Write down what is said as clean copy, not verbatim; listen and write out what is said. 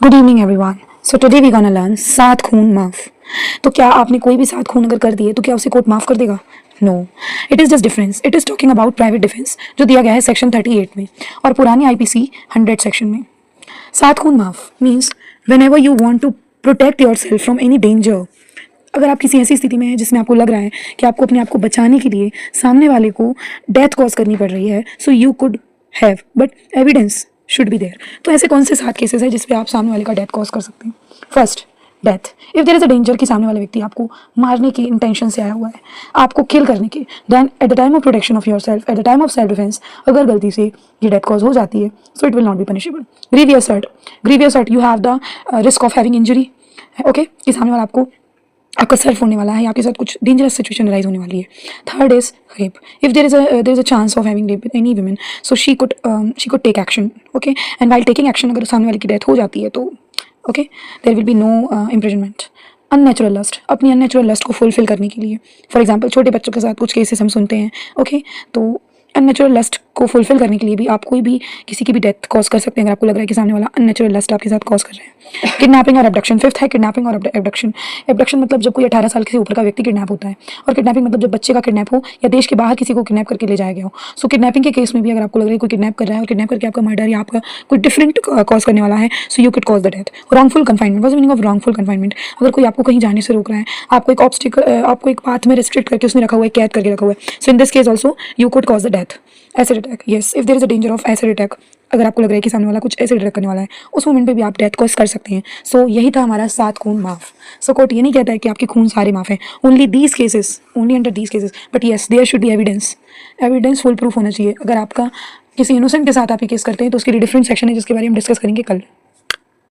Good evening everyone. So today we gonna learn 7 खून माफ। तो क्या आपने कोई भी 7 खून अगर कर दिए तो क्या उसे कोर्ट माफ कर देगा? No, it is just difference. It is talking about private defence जो दिया गया है सेक्शन 38 में और पुरानी आईपीसी 100 सेक्शन में। 7 खून माफ means whenever you want to protect yourself from any danger. अगर आप किसी ऐसी स्थिति में हैं जिसमें आपको लग रहा है कि आपको अपने आप को बचाने के लिए सामने वाले को डेथ कॉज करनी पड़ रही है, so you could have but evidence should be there. तो ऐसे कौन से 7 केसेस हैं जिसपे आप सामने वाले का डेथ कॉज कर सकते हैं? First, death. If there is a danger कि सामने वाला व्यक्ति आपको मारने की इंटेंशन से आया हुआ है, आपको किल करने की, then at the time of protection of your self, at the time of self defence अगर गलती से ये डेथ कॉज हो जाती है, so it will not be punishable. Grievous hurt. Grievous hurt, you have the risk of having injury. Okay, कि सामने वाला आपका सर फोड़ने वाला है या आपके साथ कुछ डेंजरस सिचुएशन राइज होने वाली है। Third is rape. If there is a chance of having rape with any women, so she could take action. Okay, and while taking action अगर सामने वाले की डेथ हो जाती है तो okay, there will be no imprisonment. Unnatural lust, अपनी unnatural lust को फुलफिल करने के लिए, फॉर एग्जाम्पल छोटे बच्चों के साथ कुछ केसेस हम सुनते हैं। ओके, तो अननेचुरल लस्ट को फुलफिल करने के लिए भी आप कोई भी किसी की भी डेथ कॉज कर सकते हैं अगर आपको लग रहा है कि सामने वाला अननेचुरल लस्ट आपके साथ कॉज कर रहे हैं। किडनैपिंग और एब्डक्शन। फिफ्थ है किडनैपिंग और एब्डक्शन। एब्डक्शन मतलब जब कोई 18 साल से ऊपर का व्यक्ति किडनैप होता है, और किडनैपिंग मतलब जब बच्चे का किडनैप हो या देश के बाहर किसी को किडनैप करके ले जाया गया हो। सो किडनैपिंग के केस में भी अगर आपको लग रहा है कोई किडनैप कर रहा है और किडनैप करके आपका मर्डर या आपका कोई डिफरेंट कॉज करने वाला है, so you could cause the death. Wrongful confinement. What is meaning of wrongful confinement? अगर कोई आपको कहीं जाने से रोक रहा है, आपको एक ऑब्स्टिकल, आपको एक पाथ में रिस्ट्रिक्ट करके उसने रखा हुआ है, कैद करके रखा हुआ है, so in this case also you could cause the death. Acid attack. Yes, if there is a danger of acid attack, अगर आपको लग रहा है कि सामने वाला कुछ एसिड अटैक करने वाला है, उस मोमेंट पे भी आप डेथ कॉज कर सकते हैं। सो यही था हमारा 7 खून माफ। सो कोर्ट ये नहीं कहता है कि आपके खून सारे माफ हैं, only these cases, only under these cases, but yes there should be evidence. Evidence foolproof होना चाहिए। अगर आपका किसी इनोसेंट के साथ आप ये केस करते हैं तो उसके लिए डिफरेंट सेक्शन है जिसके बारे में हम डिस्कस करेंगे कल।